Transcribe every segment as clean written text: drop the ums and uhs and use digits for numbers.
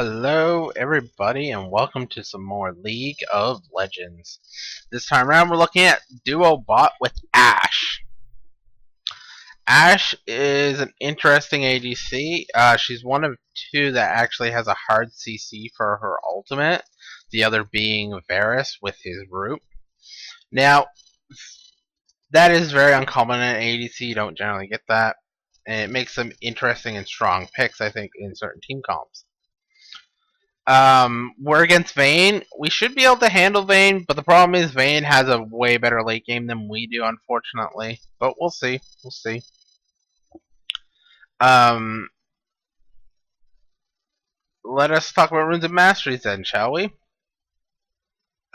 Hello everybody and welcome to some more League of Legends. This time around we're looking at Duo Bot with Ashe. Ashe is an interesting ADC. She's one of two that actually has a hard CC for her ultimate, the other being Varus with his root. Now, that is very uncommon in ADC, you don't generally get that, and it makes them interesting and strong picks, I think, in certain team comps. We're against Vayne. We should be able to handle Vayne, but the problem is Vayne has a way better late game than we do, unfortunately. But we'll see. We'll see. Let us talk about runes and masteries then, shall we?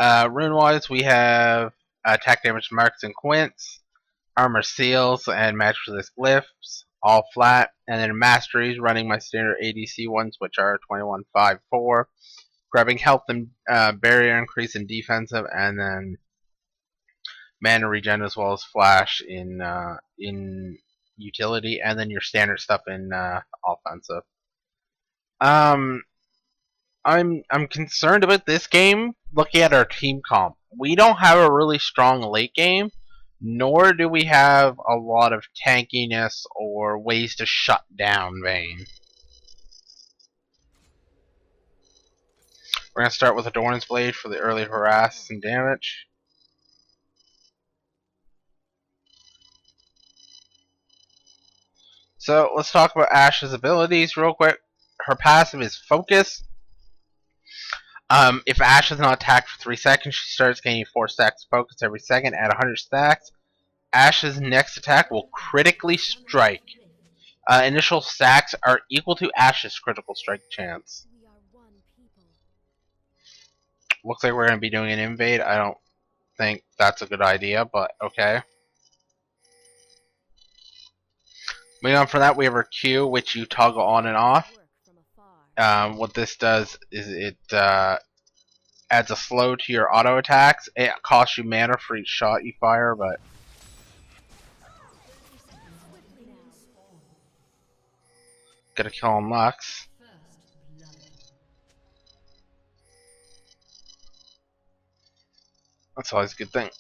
Rune-wise, we have attack damage marks and quints, armor seals, and match resist glyphs, all flat. And then masteries, running my standard ADC ones, which are 21, 5, 4. Grabbing health and barrier increase in defensive, and then mana regen as well as flash in utility, and then your standard stuff in offensive. I'm concerned about this game. Looking at our team comp, we don't have a really strong late game, nor do we have a lot of tankiness or ways to shut down Vayne. We're going to start with a Doran's Blade for the early harass and damage. So let's talk about Ashe's abilities real quick. Her passive is Focus. If Ashe is not attacked for 3 seconds, she starts gaining 4 stacks of focus every second at 100 stacks. Ashe's next attack will critically strike. Initial stacks are equal to Ashe's critical strike chance. Looks like we're going to be doing an invade. I don't think that's a good idea, but okay. Moving on from that, we have our Q, which you toggle on and off. What this does is it adds a slow to your auto attacks. It costs you mana for each shot you fire, but gotta kill on Lux. That's always a good thing.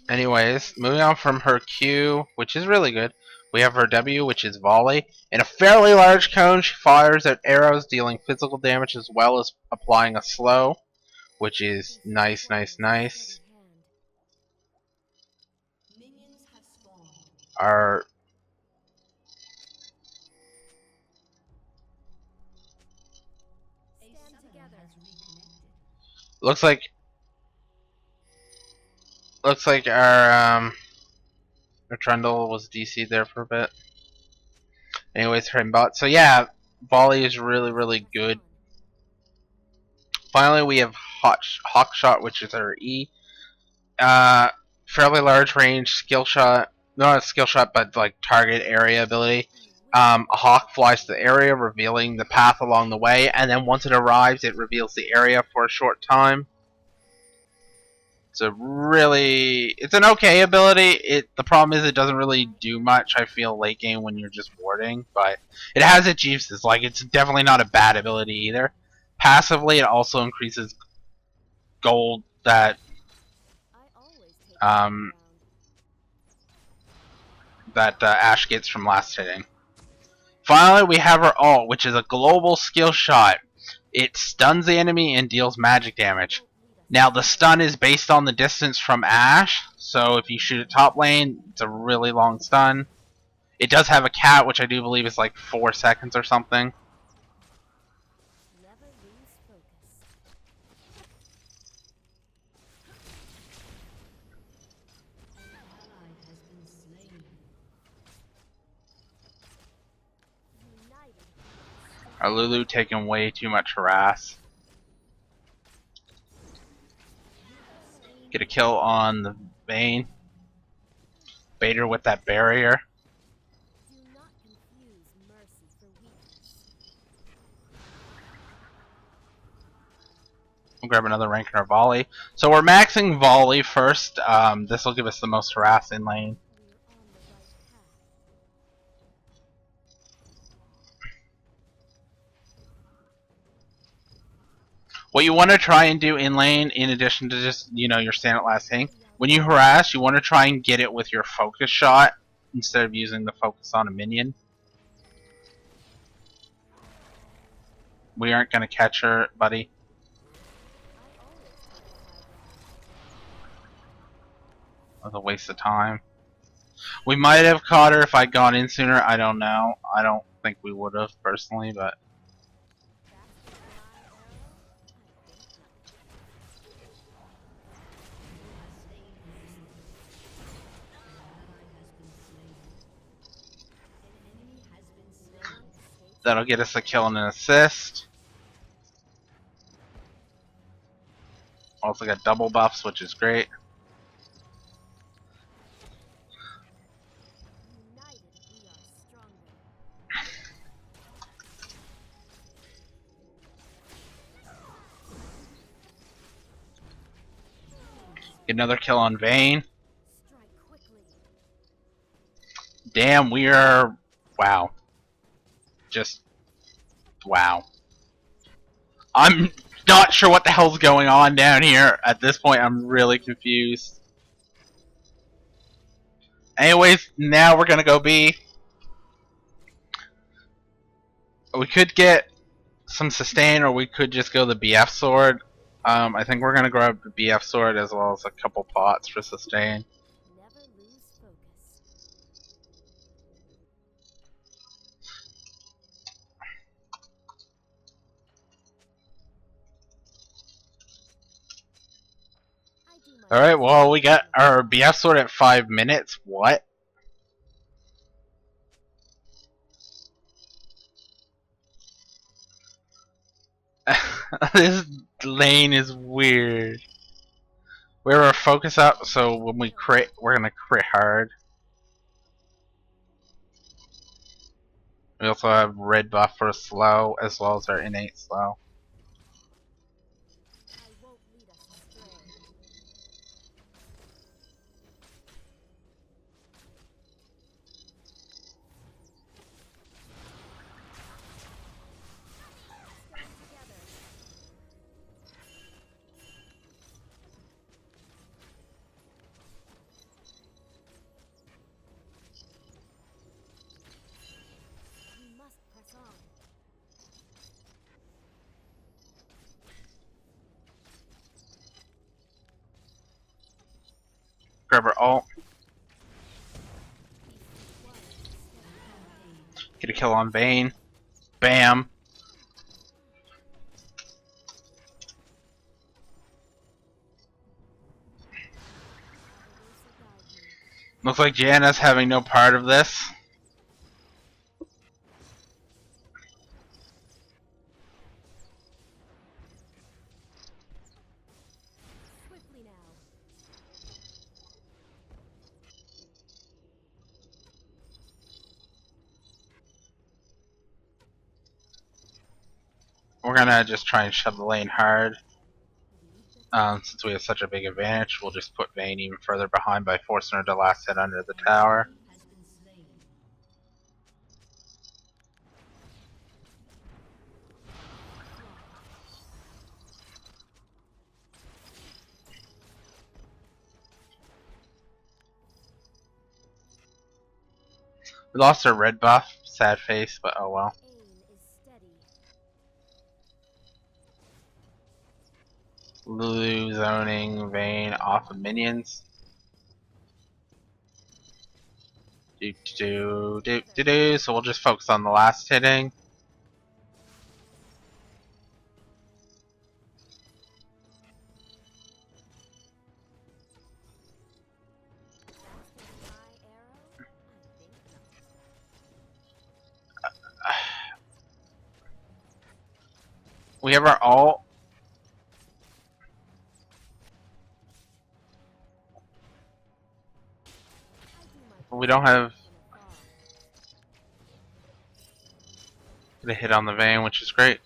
Anyways, moving on from her Q, which is really good, we have her W, which is Volley. In a fairly large cone, she fires at arrows, dealing physical damage as well as applying a slow, which is nice, nice, nice. Our looks like our Trundle was DC'd there for a bit. Anyways, her bot. So yeah, Volley is really, really good. Finally, we have Hawk Shot, which is her E. Fairly large range skill shot. Not a skill shot, but like target area ability. A hawk flies to the area, revealing the path along the way, and then once it arrives, it reveals the area for a short time. It's an okay ability. The problem is it doesn't really do much, I feel, late game when you're just warding, but it has its uses. Like, it's definitely not a bad ability either. Passively, it also increases gold that Ashe gets from last hitting. Finally, we have her ult, which is a global skill shot. It stuns the enemy and deals magic damage. Now, the stun is based on the distance from Ashe, so if you shoot at top lane, it's a really long stun. It does have a cat, which I do believe is like 4 seconds or something. Our Lulu taking way too much harass. Get a kill on the Vayne. Bait her with that barrier. We'll grab another rank in our Volley. So we're maxing Volley first. This will give us the most harass in lane. What you want to try and do in lane, in addition to just, your standard last thing, when you harass, you want to try and get it with your focus shot instead of using the focus on a minion. We aren't going to catch her, buddy. That was a waste of time. We might have caught her if I'd gone in sooner. I don't know. I don't think we would have, personally, but... That'll get us a kill and an assist. Also got double buffs, which is great. Get another kill on Vayne. Damn, we are... Wow. Just... Wow. I'm not sure what the hell's going on down here. At this point, I'm really confused. Anyways, now we're gonna go B. We could get some sustain, or we could just go the BF sword. I think we're gonna grab the BF sword as well as a couple pots for sustain. Alright, well, we got our BF sword at 5 minutes. What? This lane is weird. We have our focus up, so when we crit, we're gonna crit hard. We also have red buff for slow, as well as our innate slow. Grab our ult. Get a kill on Vayne. Bam. Looks like Janna's having no part of this. We're gonna just try and shove the lane hard. Since we have such a big advantage, we'll just put Vayne even further behind by forcing her to last hit under the tower. We lost our red buff, sad face, but oh well. Lulu zoning Vayne off of minions. So we'll just focus on the last hitting. We have our ult. We don't have... Get a hit on the Vayne, which is great.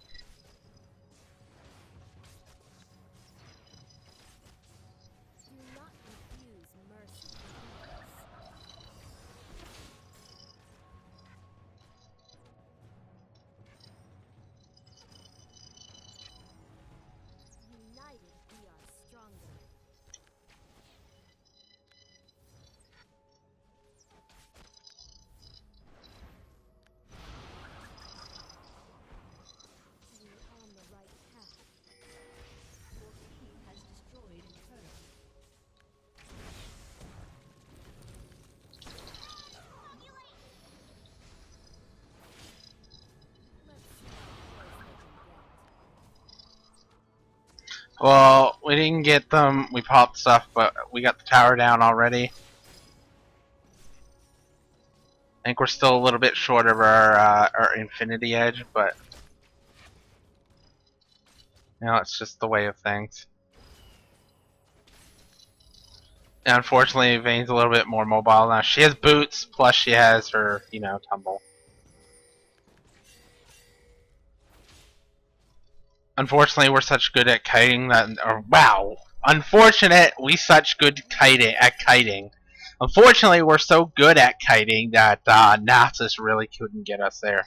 Well, we didn't get them. We popped stuff, but we got the tower down already. I think we're still a little bit short of our infinity edge, but you know, it's just the way of things. And unfortunately, Vayne's a little bit more mobile now. She has boots, plus she has her, you know, tumble. Unfortunately, we're such good at kiting that, or wow, unfortunate we such good kiting. Unfortunately, we're so good at kiting that Nasus really couldn't get us there.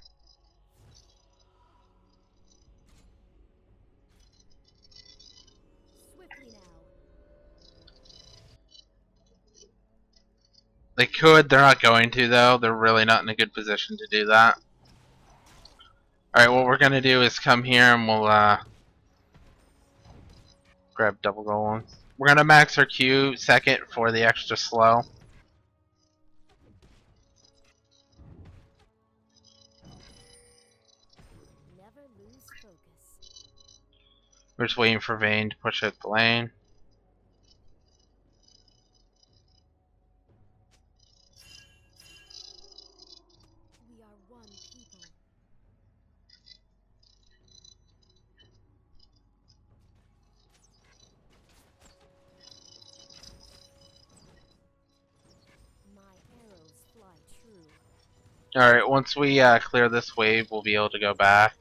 They could, they're not going to though. They're really not in a good position to do that. Alright, what we're gonna do is come here and we'll grab double golems. We're gonna max our Q second for the extra slow. We're just waiting for Vayne to push out the lane. Alright, once we clear this wave, we'll be able to go back.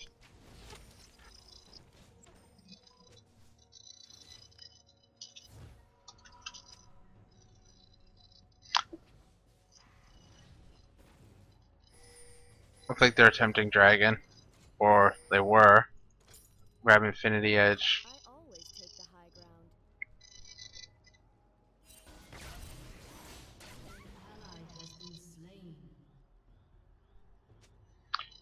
Looks like they're attempting dragon. Or they were. Grab infinity edge.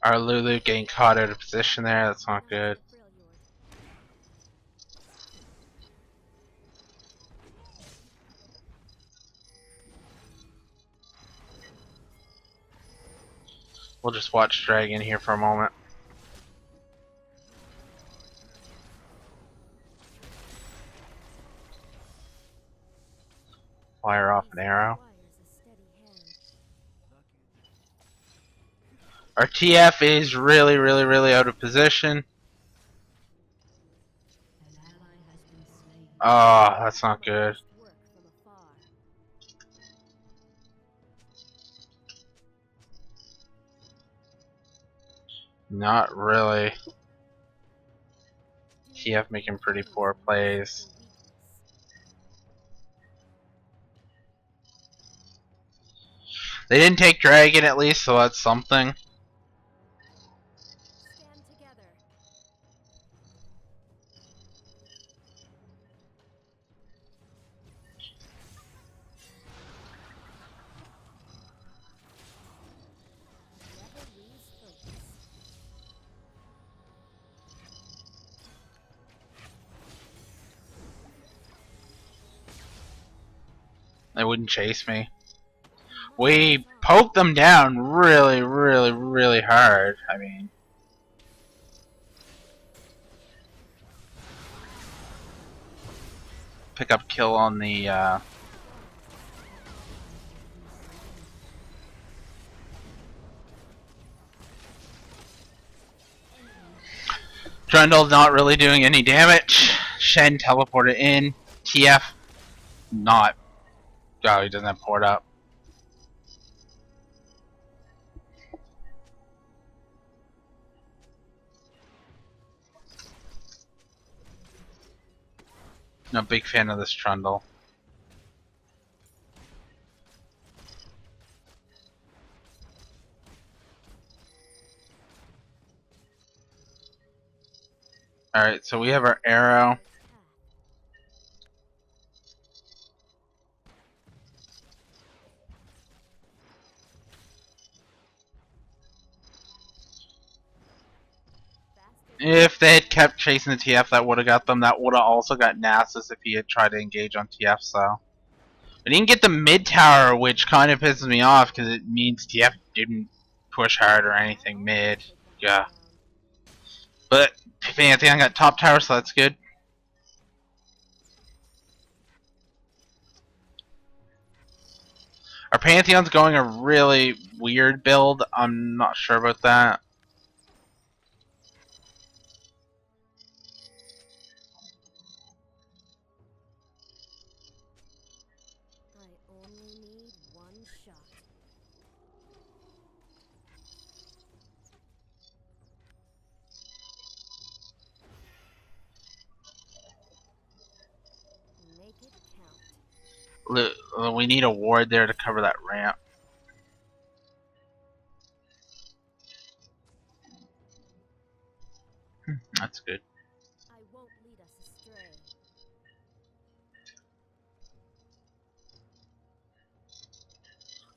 Our Lulu getting caught out of position there, that's not good. We'll just watch dragon here for a moment. Fire off an arrow. Our TF is really out of position. Oh, that's not good. Not really. TF making pretty poor plays. They didn't take dragon at least, so that's something. They wouldn't chase me. We poked them down really hard. I mean, pick up kill on the Trundle not really doing any damage. Shen teleported in. TF not. Oh, he doesn't have port up. No, big fan of this Trundle. Alright, so we have our arrow. If they had kept chasing the TF, that would have got them. That would have also got Nasus if he had tried to engage on TF, so. I didn't get the mid tower, which kind of pisses me off because it means TF didn't push hard or anything mid. Yeah. But Pantheon got top tower, so that's good. Our Pantheon's going a really weird build. I'm not sure about that. I only need one shot. Make it count. We need a ward there to cover that ramp. That's good. I won't lead us astray.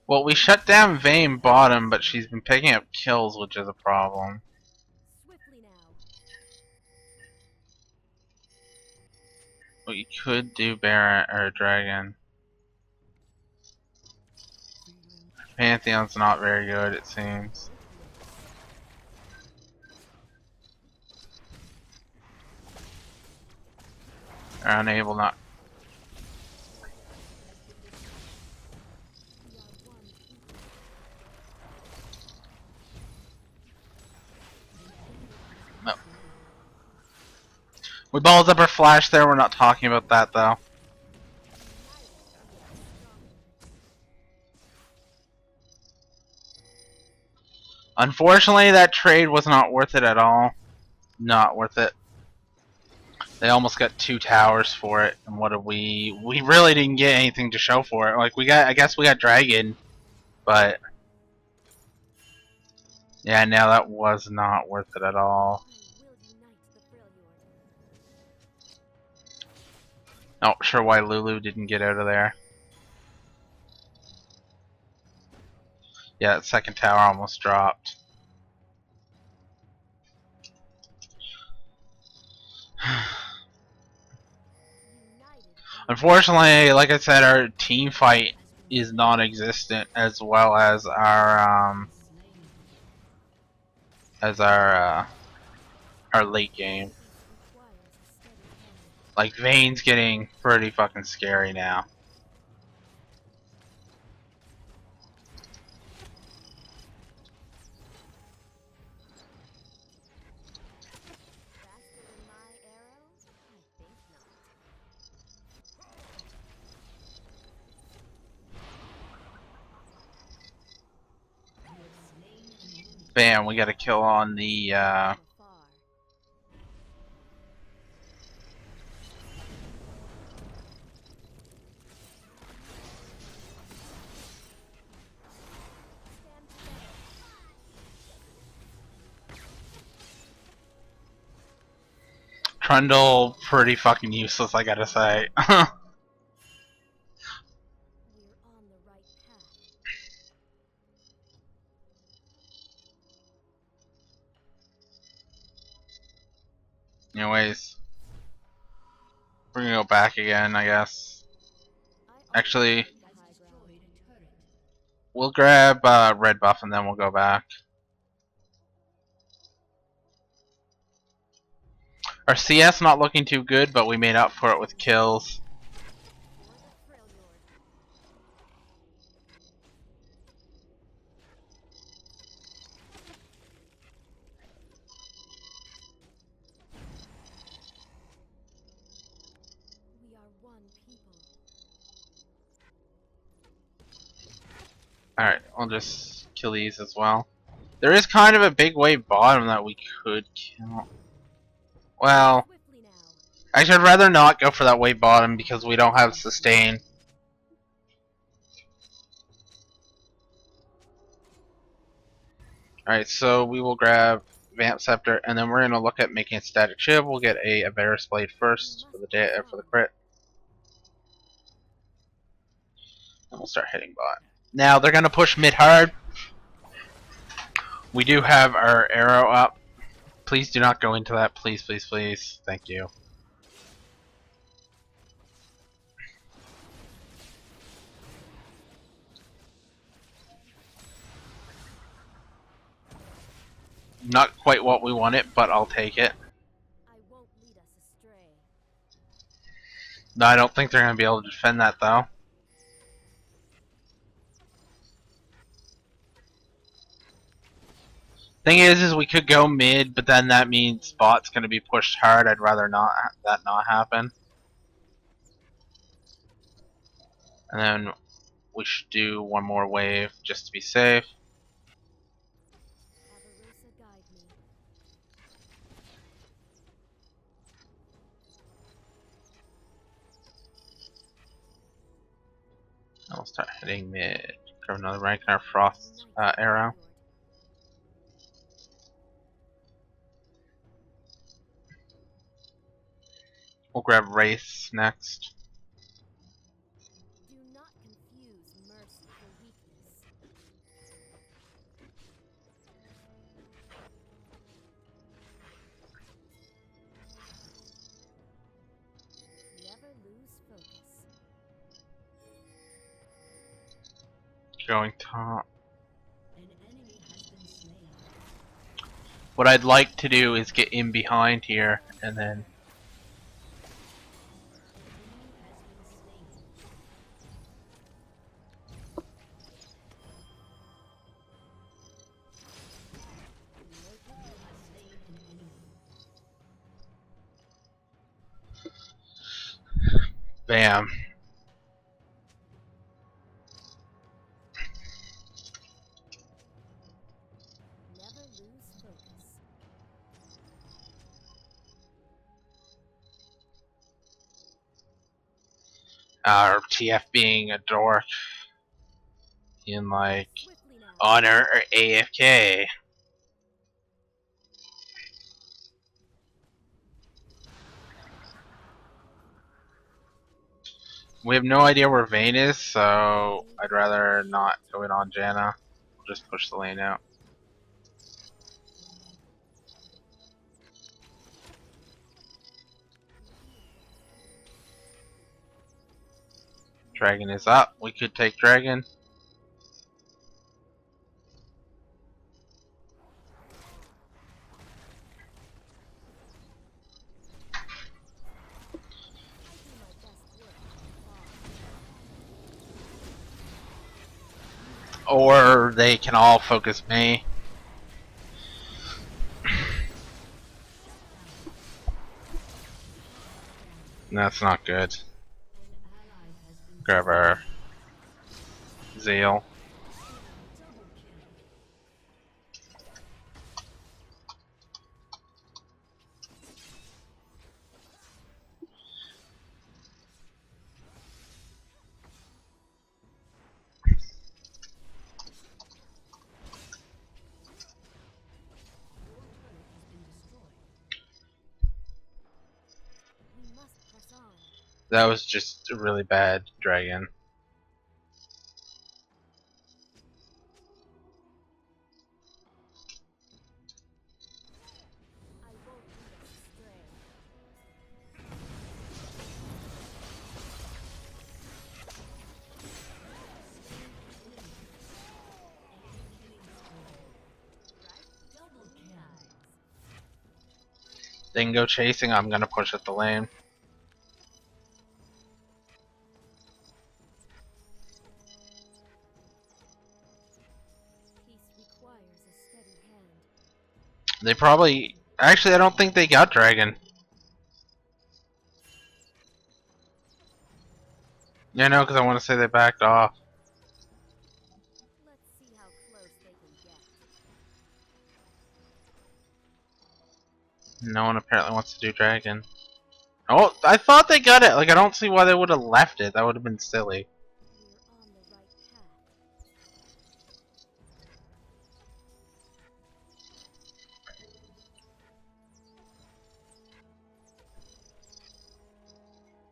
Well, we shut down Vayne bottom, but she's been picking up kills, which is a problem. Swiftly now. We could do Baron or Dragon. Pantheon's not very good, it seems. Are unable not. No. We balled up our flash there. We're not talking about that though. Unfortunately, that trade was not worth it at all. Not worth it. They almost got 2 towers for it, and what did we really didn't get anything to show for it. Like I guess we got Dragon, but yeah, now that was not worth it at all. Not sure why Lulu didn't get out of there. Yeah, that second tower almost dropped. Unfortunately, like I said, our team fight is non-existent, as well as our late game. Like Vayne's getting pretty fucking scary now. Bam, we got a kill on the Trundle, pretty fucking useless, I gotta say. Anyways, we're gonna go back again, I guess. Actually, we'll grab red buff and then we'll go back. Our CS not looking too good, but we made up for it with kills. Alright, I'll just kill these as well. There is kind of a big wave bottom that we could kill. Well, actually I'd rather not go for that wave bottom because we don't have sustain. Alright, so we will grab Vamp Scepter and then we're going to look at making a static shiv. We'll get a Varus Blade first for the crit. And we'll start hitting bot. Now they're gonna push mid hard. We do have our arrow up. Please do not go into that. Please, please, please. Thank you. Not quite what we wanted, but I'll take it. No, I don't think they're gonna be able to defend that though. Thing is we could go mid, but then that means bot's gonna be pushed hard. I'd rather not happen. And then we should do one more wave just to be safe. Avarusa, guide me. I'll start hitting mid. Grab another rank in our frost arrow. We'll grab Wraith next. Do not confuse mercy for weakness. Never lose focus. Going top. An enemy has been slain. What I'd like to do is get in behind here and then bam. Never lose focus. Our TF being a dork in like Swiftly now. honor or AFK. We have no idea where Vayne is, so I'd rather not go in on Janna. We'll just push the lane out. Dragon is up. We could take Dragon. I do my best work from afar. Or they can all focus me. That's not good. Grab our Zeal. We must press on. That was just a really bad dragon. I won't lead us astray. They can go chasing, I'm gonna push at the lane. Peace requires a steady hand. They probably... Actually, I don't think they got Dragon. Yeah, no, because I want to say they backed off. Let's see how close they can get. No one apparently wants to do Dragon. Oh, I thought they got it. Like, I don't see why they would have left it. That would have been silly. We're on the right path.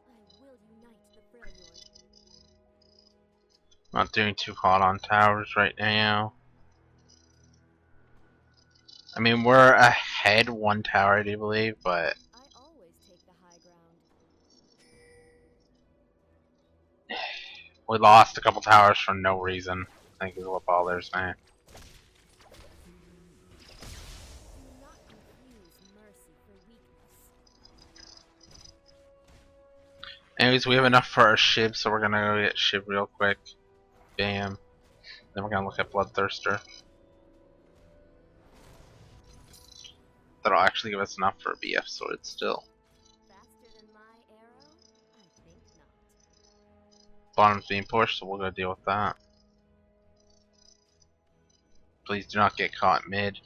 I will unite the Freljord. Not doing too hot on towers right now. I mean, we're ahead one tower, I do believe, but I always take the high ground. we lost a couple towers for no reason. I think is what bothers me. Do not confuse mercy for weakness. Anyways, we have enough for our ship, so we're gonna go get ship real quick. Bam. Then we're gonna look at Bloodthirster. that'll actually give us enough for a BF sword still. Faster than my arrow? I think not. Bottom's being pushed, so we'll go deal with that. Please do not get caught mid.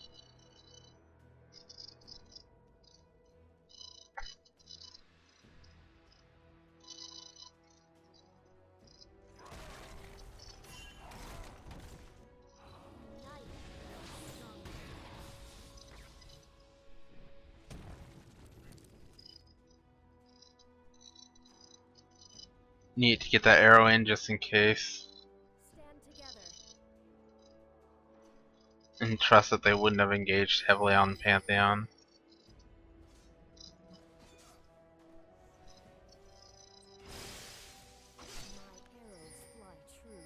Need to get that arrow in just in case. Stand together. And trust that they wouldn't have engaged heavily on Pantheon. My arrows fly true.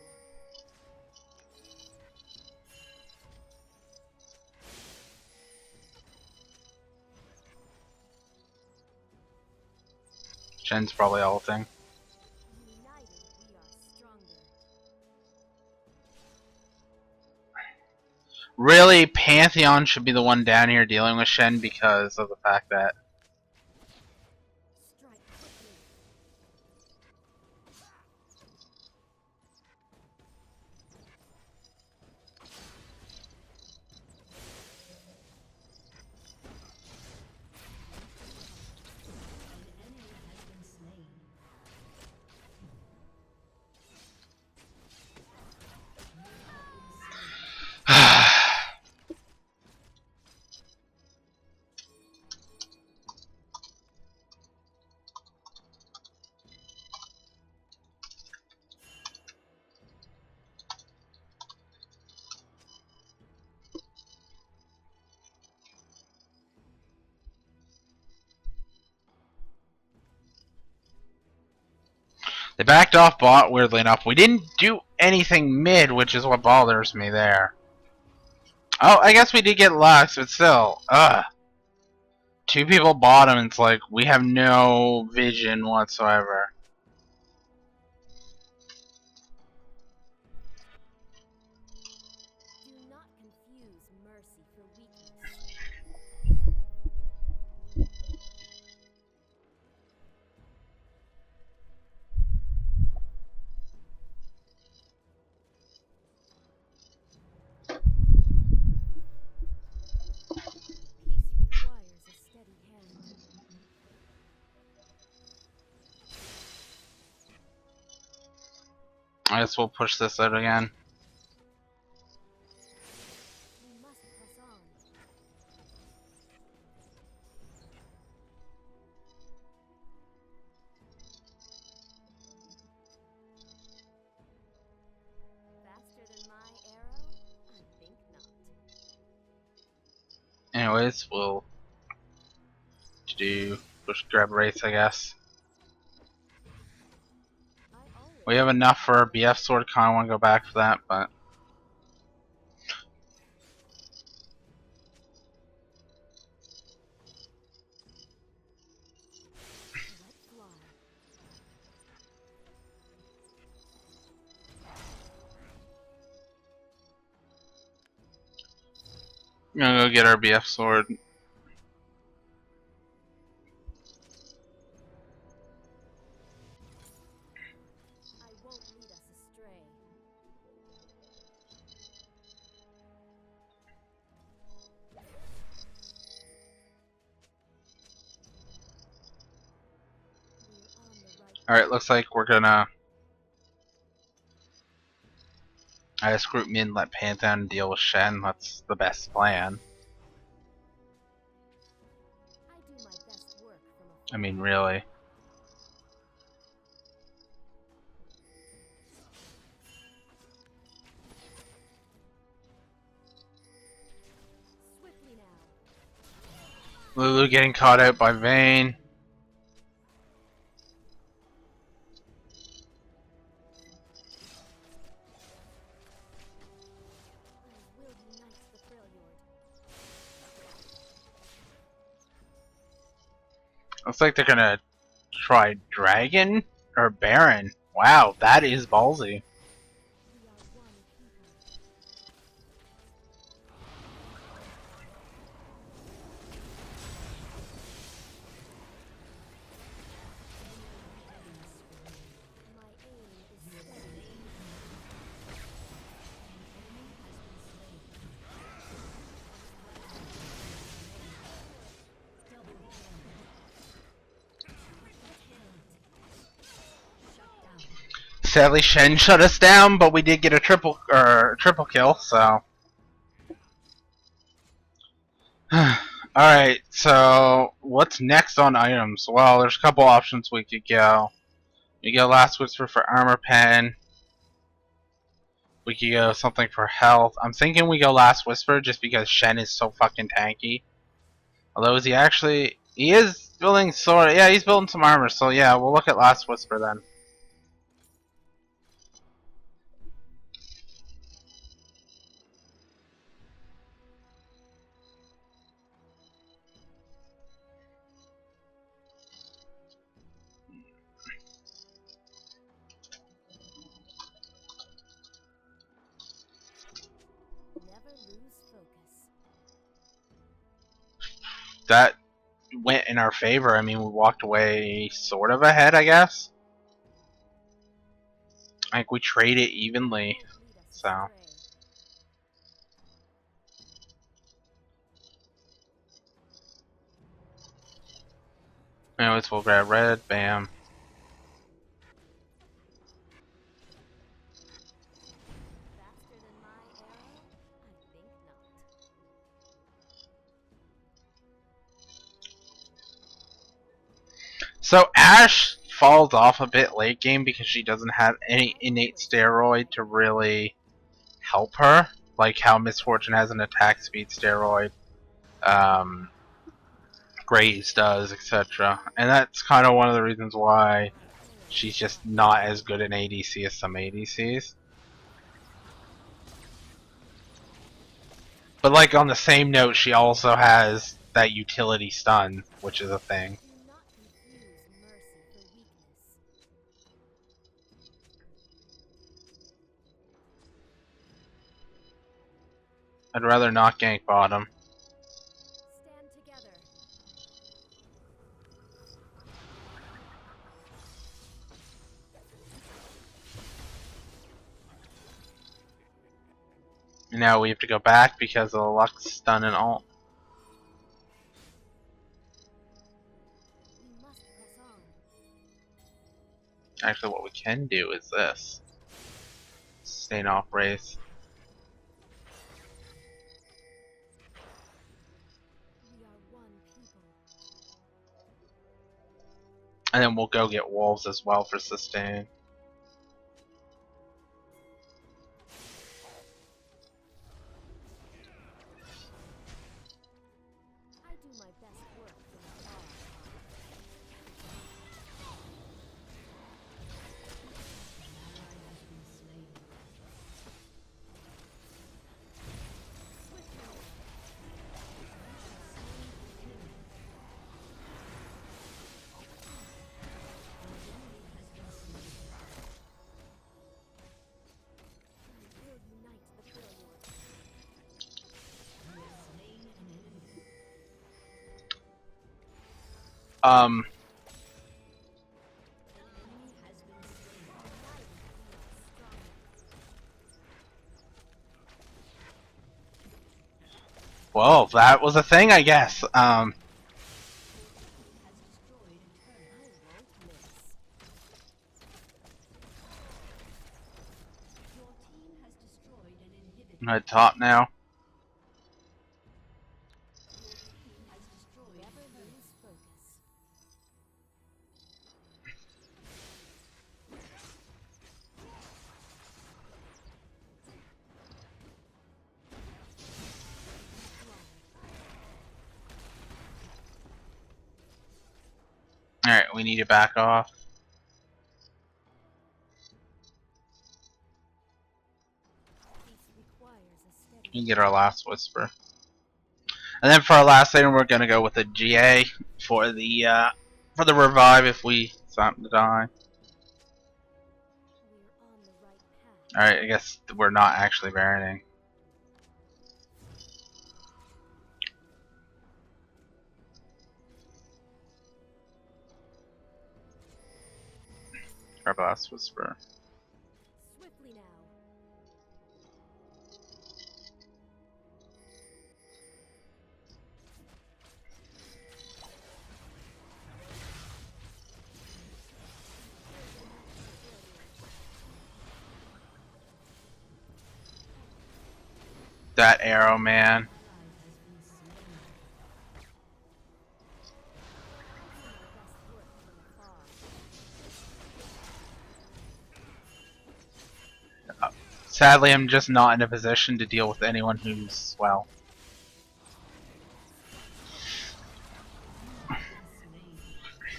Shen's probably ulting. United, we are stronger. Really, Pantheon should be the one down here dealing with Shen because of the fact that Strike quickly. they backed off bot weirdly enough. We didn't do anything mid, which is what bothers me there. Oh, I guess we did get Lux, but still. Ugh. Two people bottom, it's like we have no vision whatsoever. Do not confuse mercy for weakness. Peace requires a steady hand. I guess we'll push this out again. We must press on. Faster than my arrow? I think not. Anyways, we'll do push grab race, I guess. I always We have enough for a BF sword. Kinda want to go back for that, but let fly. I'm gonna go get our BF sword. I won't lead us astray. We're on the right. Alright, looks like we're gonna I just group me and let Pantheon deal with Shen. That's the best plan. I do my best work from afar. I mean, really. Swiftly now. Lulu getting caught out by Vayne. I will unite the Freljord. Looks like they're gonna try Dragon or Baron. Wow, that is ballsy. We are one people. Sadly, Shen shut us down, but we did get a triple kill. So, all right. So, what's next on items? Well, there's a couple options we could go. We go Last Whisper for armor pen. We could go something for health. I'm thinking we go Last Whisper just because Shen is so fucking tanky. Although, is he actually? He is building sword. Yeah, he's building some armor. So yeah, we'll look at Last Whisper then. Never lose focus. That went in our favor. I mean, we walked away sort of ahead, I guess. Like we traded evenly, Won't lead us so. astray. Anyways, we'll grab red. Bam. Faster than my arrow? I think not. So Ashe falls off a bit late game because she doesn't have any innate steroid to really help her, like how Misfortune has an attack speed steroid, Graves does, etc. And that's kind of one of the reasons why she's just not as good in ADC as some ADCs. But like on the same note, she also has that utility stun, which is a thing. Do not confuse mercy for weakness. I'd rather not gank bottom. Stand together. Now we have to go back because of the Lux stun and ult. We must press on. Actually, what we can do is this. Sustain off race. We are one people. And then we'll go get wolves as well for sustain. I do my best work from afar. I will unite the Pywngore's. Well, that was a thing, I guess. I won't miss. I'm at top now. Never lose focus. Alright, we need to back off. Peace requires a steady. We can get our last whisper. And then for our last item, we're gonna go with a GA for the revive if we something to die. We're on the right path. Alright, I guess we're not actually Baroning. Our last whisper. Swiftly now. That arrow, man. Sadly, I'm just not in a position to deal with anyone who's, well...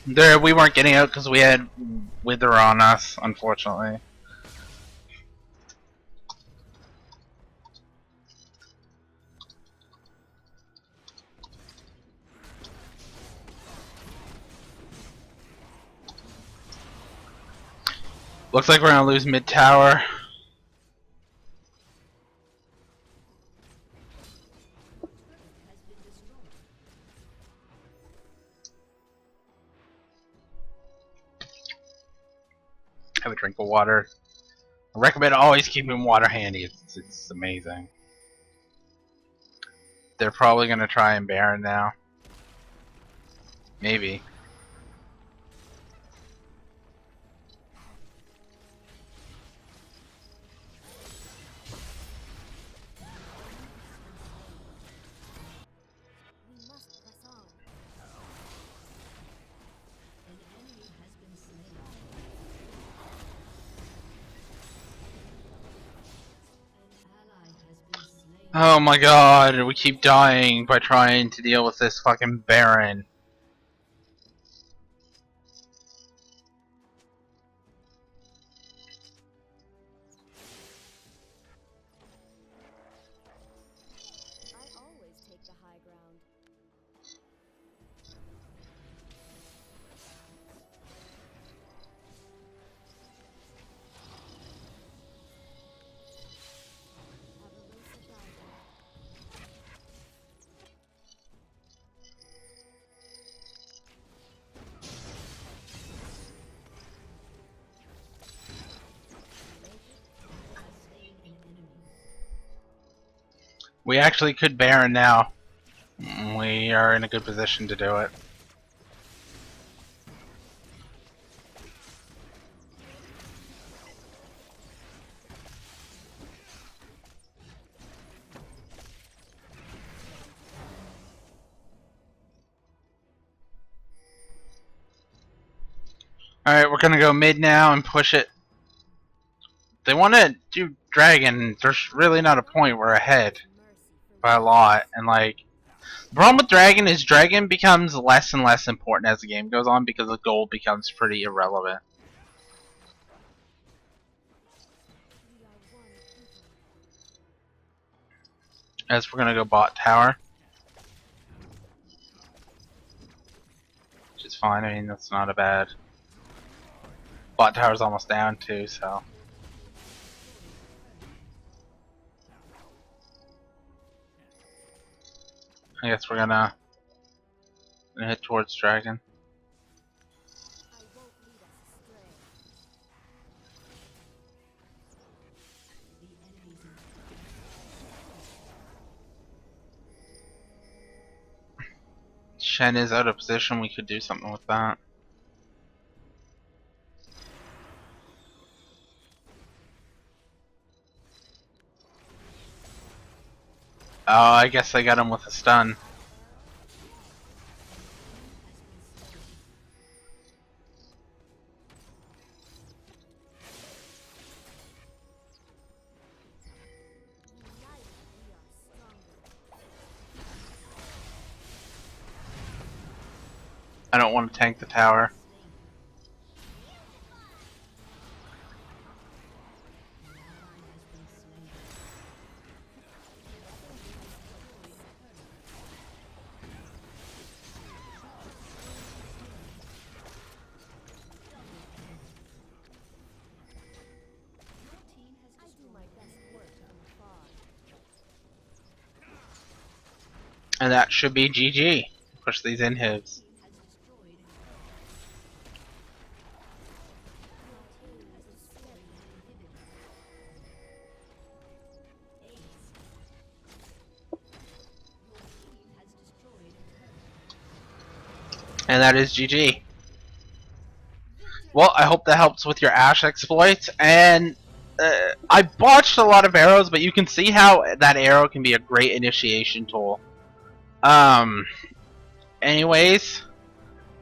There, we weren't getting out because we had Wither on us, unfortunately. Looks like we're gonna lose mid tower. Have a drink of water. I recommend always keeping water handy. It's amazing. They're probably gonna try and Baron now. Maybe. We must press on. An enemy has been slain. An ally has been slain. Oh my god, we keep dying by trying to deal with this fucking Baron. I always take the high ground. Avarosa Diver. We actually could Baron now. We are in a good position to do it. Alright, we're gonna go mid now and push it. They want to do Dragon. There's really not a point. We're ahead by a lot. And like, the problem with Dragon is Dragon becomes less and less important as the game goes on because the gold becomes pretty irrelevant. As we're gonna go bot tower. Which is fine, I mean that's not a bad. Bot tower's almost down too, so. I guess we're gonna head towards Dragon. I won't lead us astray. The enemy's in Shen is out of position, we could do something with that. Oh, I guess I got him with a stun. I don't want to tank the tower. And that should be GG. Push these inhibs. And that is GG. Well, I hope that helps with your Ashe exploits, and I botched a lot of arrows, but you can see how that arrow can be a great initiation tool. Anyways,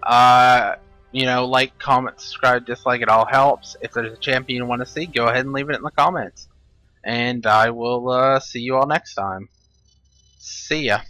like, comment, subscribe, dislike, it all helps. If there's a champion you want to see, go ahead and leave it in the comments. And I will see you all next time. See ya.